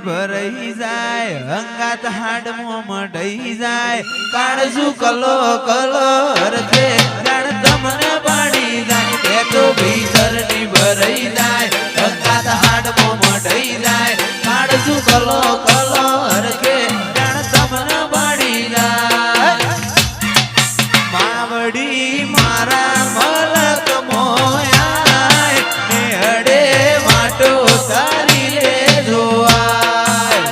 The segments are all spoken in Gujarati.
ભરાઈ જાય અંગાત હાડમો મઢઈ જાય કાળજુ કલો કલો હરખે જાણ તમને પાડી જાય એ તો ભીતરની ભરાઈ જાય અંગાત હાડમો મઢઈ જાય કાળજુ કલો કલો હરખે જાણ તમને પાડી જાય માવડી મારા મલક મોયા ને હડે વાટો તારી રે જોવાય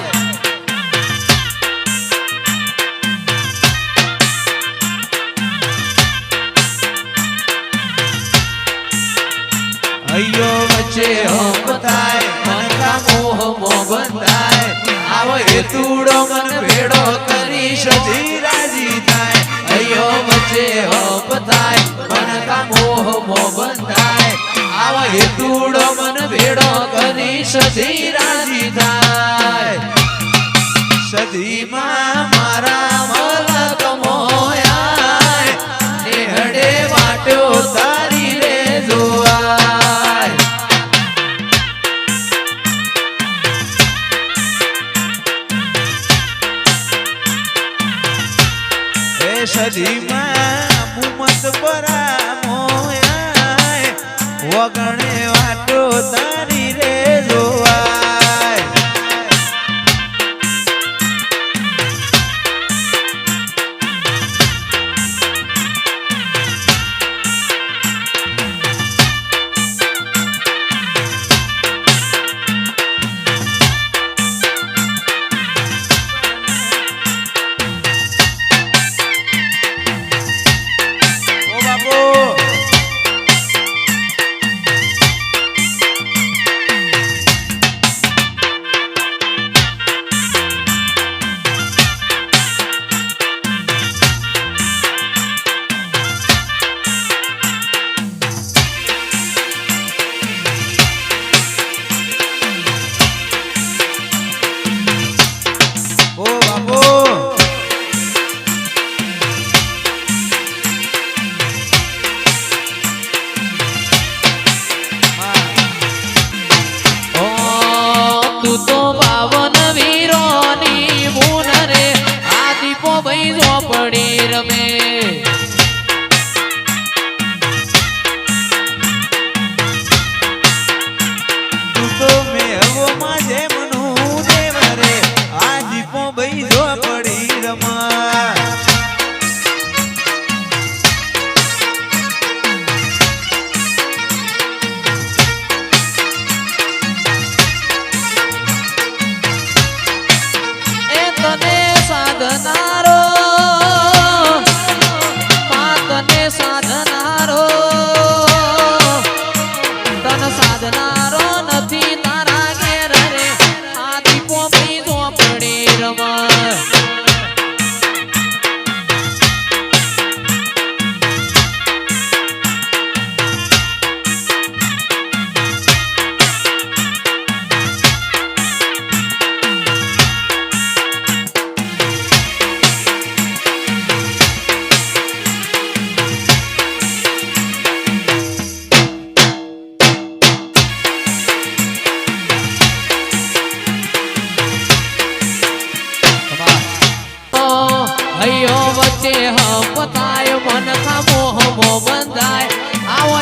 અయ్યો વચ્ચે હોમ થાય મનકા મોહ મોહ બંધાય આવો હેતુડો મન ભેડો કરી સધી રાજી થાય અయ్યો વચ્ચે હોપ થાય મનકા મોહ મોહ બંધાય આવો હેતુડો મન ભેડો કરી સધી રાજી થાય સધીમાં મારા મલક મોયા નેહડે વાટો તારી રે જોવાય એ સધીમાં મુમત પરા મોયા વગણે વાટો તારી રે જોવાય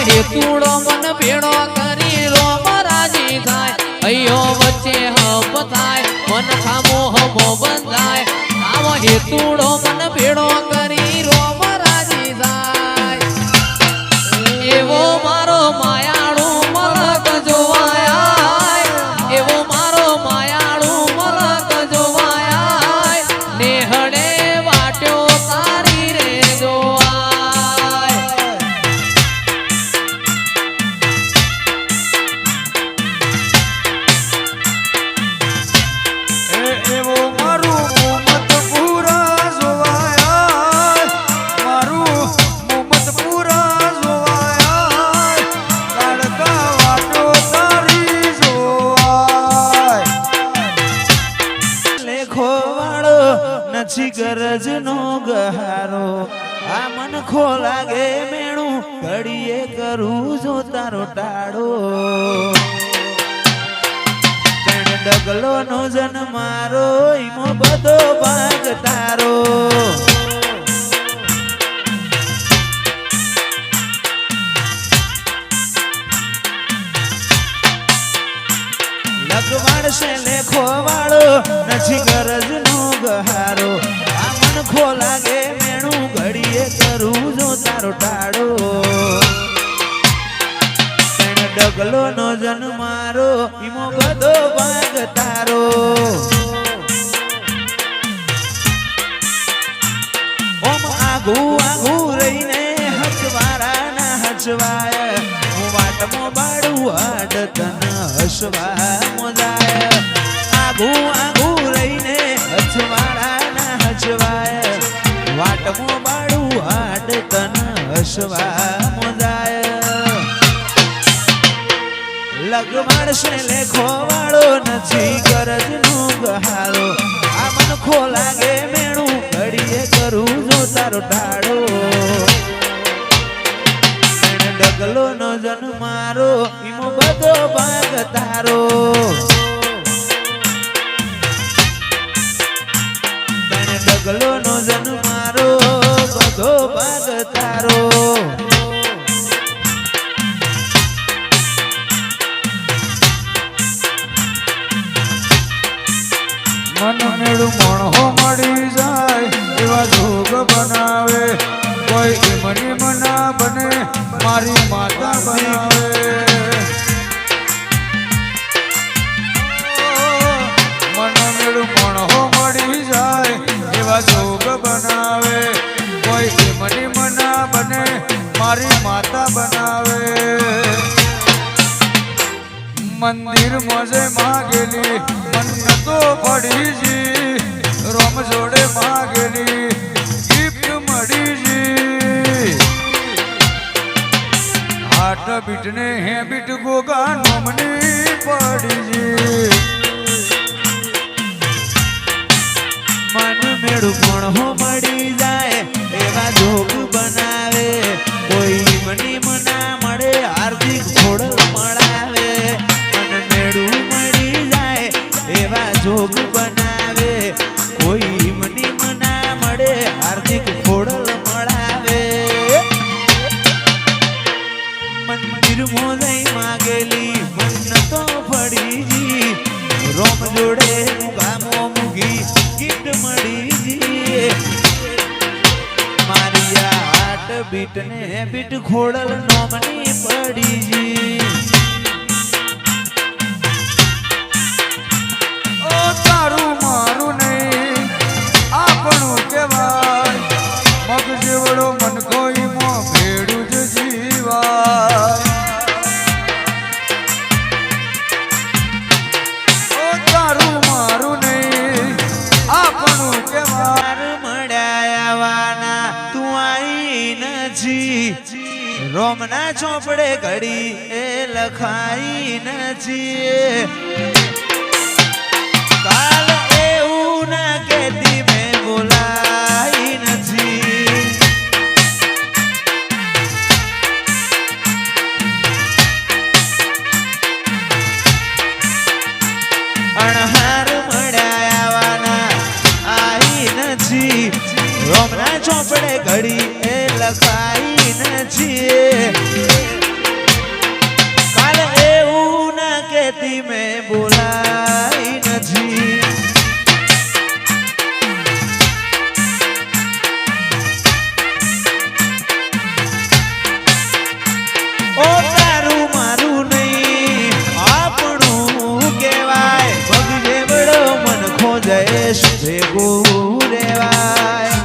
હેતુડો મન ભેડો કરી રો રાજી થાય અయ్યો વચ્ચે હપ થાય મન ખામો હમો બંધાય આવો હેતુડો મન ભેડો કરી રો રાજી થાય એવો મારો માયાળુ મલક જોવાયા એવો મારો માયાળુ મલક જોવાયા નેહડે વાટ્યો તારી રે જોવાય ગરજ નો ગહારો આ મન ખો લાગે મેણું ઘડીએ કરું જો તારો ટાળો ડગલો નો જન મારો ઈમો બધો ભાગ તારો લગવાડ છે લેખો વાળો નથી ગરજ નો ગહારો આ મન ખો લાગે મેણું ઘડીએ કરું જો તારો ટાળો ડગલો નો જન મારો ઈમો બધો ભાગ તારો ઓમ આગુ આગુ રહીને હચવારા ના હચવાય હું વાટમો બાડું હાડ તન હસવા મોજાય આગુ આગુ રહીને હચવારા ના હચવાય વાટમો બાડું હાડ તન હસવા મોજાય લગવાડ છે લેખો વાળો નથી ગરજ નો ગહારો આ મન ખો લાગે મેણું ઘડીએ કરું જો તારો ટાળો ડગલો નો જન મારો ઈમો બધો ભાગ તારો ડગલો નો જન મારો બધો ભાગ તારો મન મેળું મણહો મળી જાય એવા જોગ બનાવે કોઈ એમની મના બને મારી માતા બનાવે મન મેળું મણહો મળી જાય એવા જોગ બનાવે કોઈ એમની મના બને મારી માતા બનાવે મંદિર મજે માગેલી મન્નતો પડીજી રોમ જોડે માગેલી ગિફ્ટ મળીજી હાટ બીટને હે બીટ ગોગા નોમની પડીજી મન મેળું મણહો મળી જાય એવા જોગ બનાવે કોઈ મની મના મળે હાર્દિક ખોડલ મળાવે એવા જોગ બનાવે કોઈ મની મના મળે હાર્દિક ખોડલ મળાવે મંદિર મોજઈ માગેલી મન્નતો ફળીજી રોમ જોડે મુગામો મુગી ગિફ્ટ મળીજી મારી આ હાટ બીટ ને બીટ ખોડલ નોમની પડીજી તારું મારું નહીં આપણું કહેવાય મગ જેવડો મન કોઈ મો ભેડું જ જીવાય ઓ તારું મારું નહીં આપણું કહેવાય મળ્યાવાના તું આઈ નથી રોમના ચોપડે ઘડી એ લખાઈ નથી કાલ એવું ના કેતી મેં બોલાઈ નથી અણહાર મળ્યાવાના આઈ નથી રોમના ચોપડે ઘડી એ લખાઈ નથી કાલ એવું ના કેતી મેં બોલાઈ નથી ઓ તારું મારું નહીં આપણું કહેવાય પગ જેવડો મન ખોજેશ ભેગું રેવાય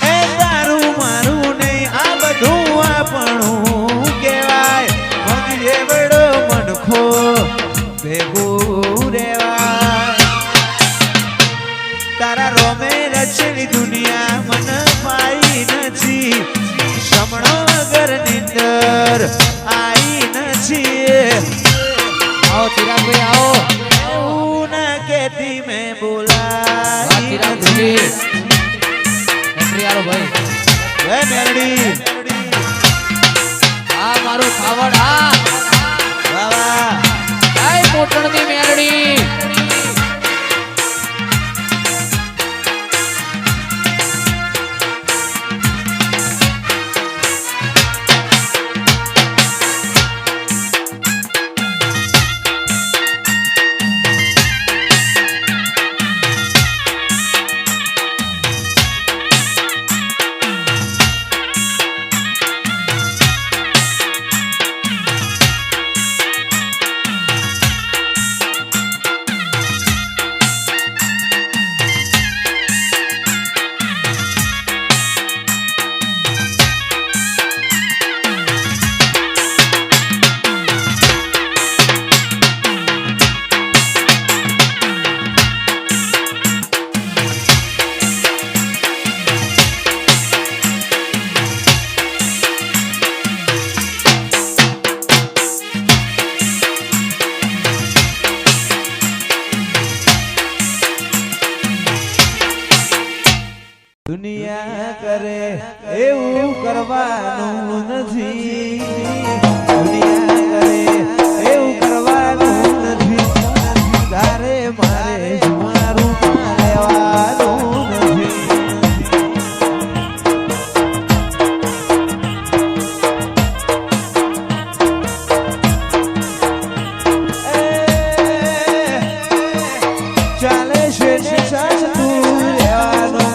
એ તારું મારું નહીં આ બધું આપણું કહેવાય પગ જેવડો મન ખો ભેગું રેવાય તારા રોમે રચેલી દુનિયા મન પાઈ નથી સમણો વગર નિંદર આઈ નથી આવો ચિરાગભાઈ આવો એવું ના કેતી મેં બોલાઈ ચિરાગભાઈ નથી એન્ટ્રી આલો ભાઈ હે મેરડી આ મારું ખાવડ આ પાટણની મેરડી દુનિયા કરે એવું કરવાનું નથી દુનિયા કરે એવું કરવાનું નથી તારે મારે મારું લેવાનું નથી ચાલે છે સાસતું લેવાનું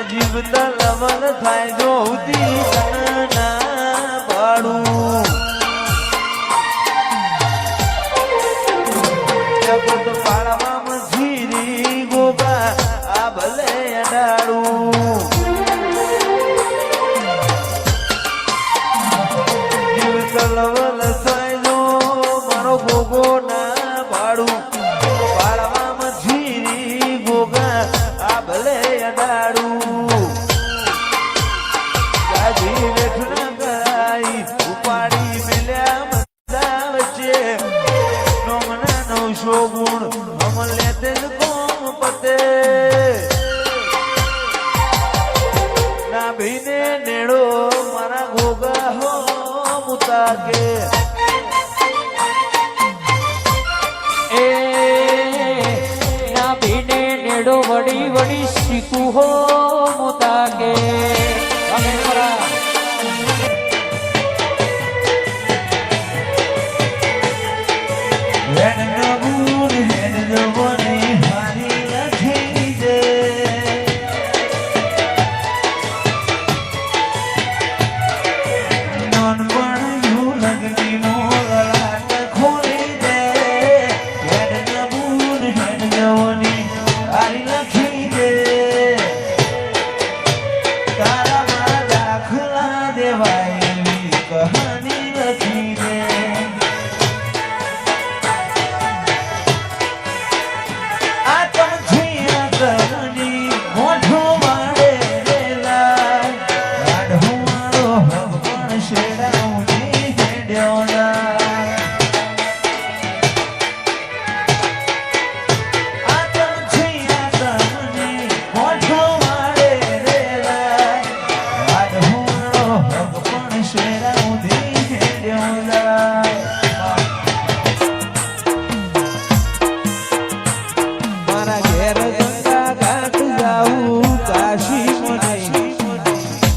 જીવતા લવન થાય જો ઉદી તનના પાડું જગત પાડવામાં જીરી ગોગા આ ભલે અડાડું જીવતા લવન થાય જો મારો ગોગો ના પાડું પાડવામાં જીરી ગોગા આ ભલે અડાડું ઉપાડી મેલ્યા બધા વચ્ચે નોમના 900 ગુણ અમલે તેલ કોમ પતે ના ભીને નેડો મારા ગોગા હો મુતાકે એ ના ભીને નેડો વડી વડી શીખું હો મુતાકે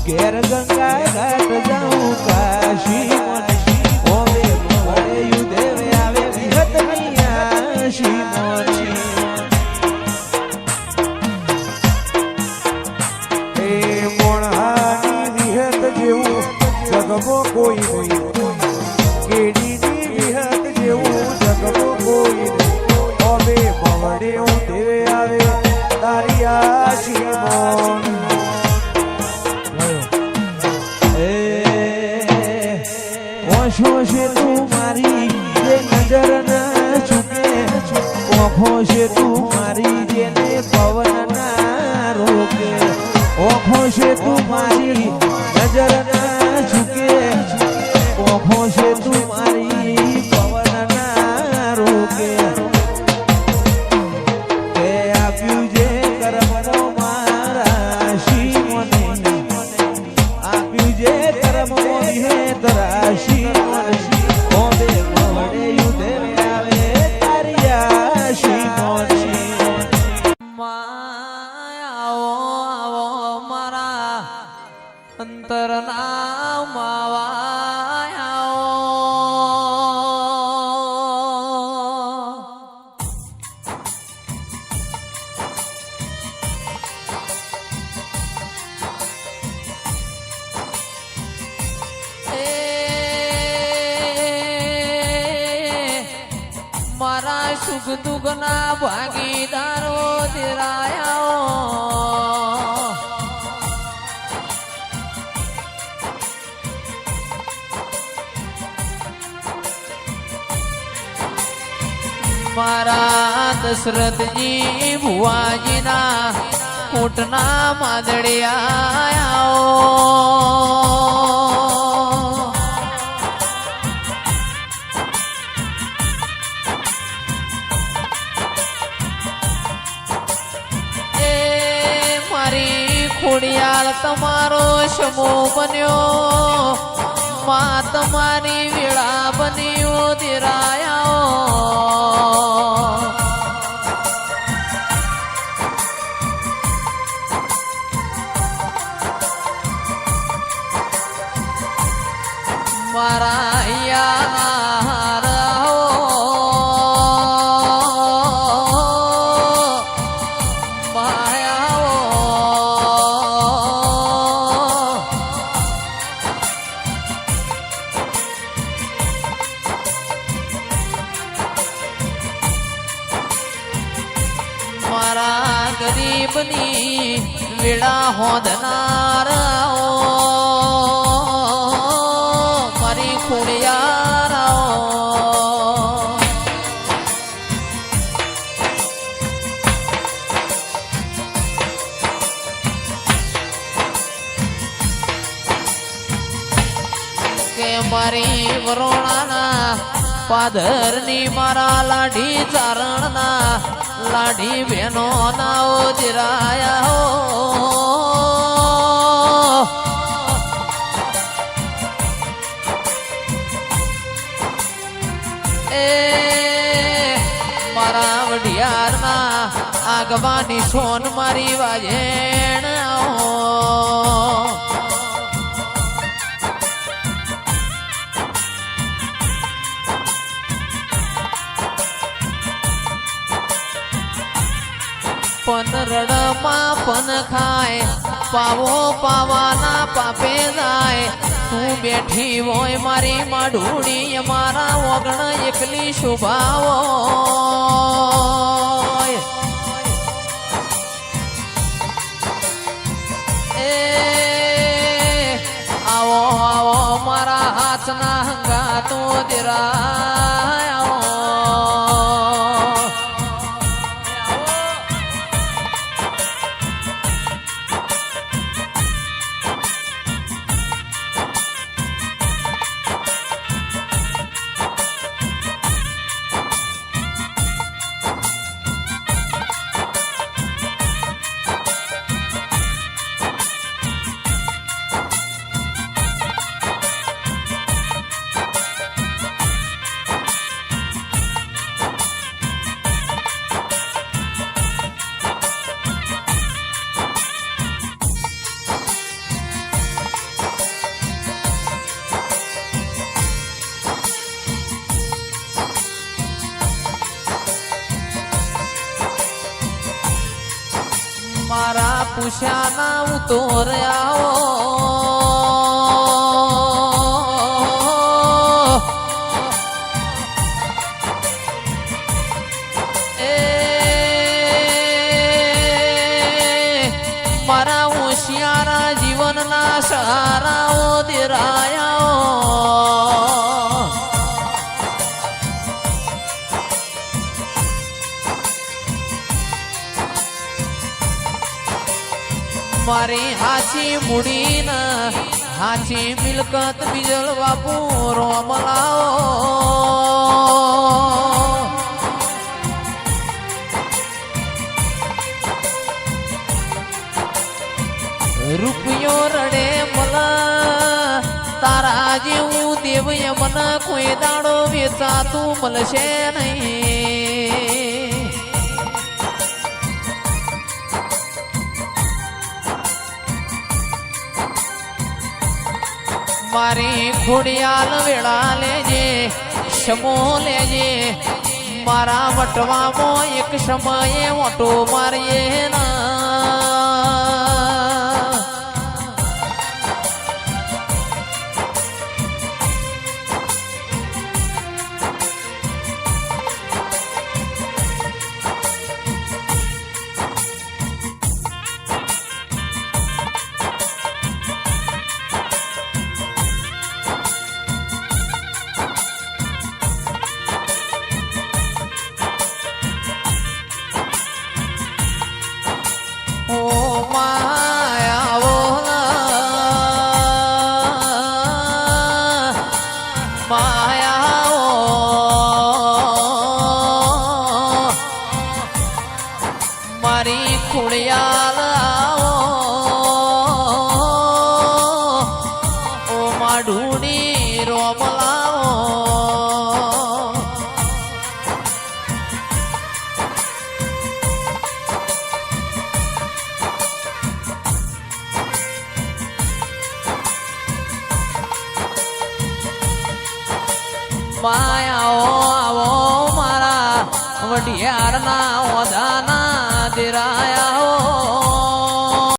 ઘેર ગંગા ઘાટ જાઉં કાશી મોની ઓવે મોડે યુદેવે આવે વિહતની આશી મોની એ મોણહાની વિહત જેવું જગમાં કોઈ નહીં કેડીની વિહત જેવું જગમાં કોઈ નહીં હવે મવડે હું દેવે આવે તારી આશી મોન ઓશો છે તું મારી જે નજર ના ચૂકે ઓખો છે તું મારી જેને પવન ના રોકે ઓખો છે તું મારી નજર ના ચૂકે ઓખો છે તું મારી પવન ના રોકે તે આપ્યું જે કર્મનો મારા શિવને આપ્યું જે કર્મો વિહેત રાશિ ઓબે મોડે યુદેવે આવે તારી આશી મોની આવો આવો મારા અંતરના માવા આવો મારા સુખ દુઃખ ના ભાગીદારો દિરાયા મારા દશરથજી ભુવાજીના ઊંટના માદડિયા ખોડિયાર તમારો શમો બન્યો માં તમારી વેળા બન્યો દિરાયા મારા યાર મારા ગરીબની વેળા હોદનાર મારી ખોડિયાર કે મારી વરોણાના પાદરની મારા લાઠી ચારણના લાઠી બહેનો ના દિરાયા હો એ મારા વઢિયારના આગવાની સોન મારી વાજેણ પન રડમાં પન ખાય પાવો પાવાના પાપે જાય તું બેઠી હોય મારી માઢુડી મારા ઓગણ એકલી શુભાવો એ આવો આવો મારા હાથના હંગાતો દિરાય પૂછ્યા ના ઉતોર આવો મારા હોશિયારા જીવનના સહારાઓ દેરાયા મારી હાચી મૂડીના હાચી મિલકત બીજલ બાપુ રોમલાઓ રૂપિયો રડે મલા તારા જેવું દેવ મને કોઈ દાડો વેચાતું મળશે નહીં મારી ખોડિયાલ વેળા લેજે સમો લેજે મારા વટવામાં એક સમયે ઓટો મારીએ ના મારી ખોડિયાલ ઓ માઢુડી રોમલાઓ માયાઓ આવો મારા વઢિયારના ઓધાના દેરાયા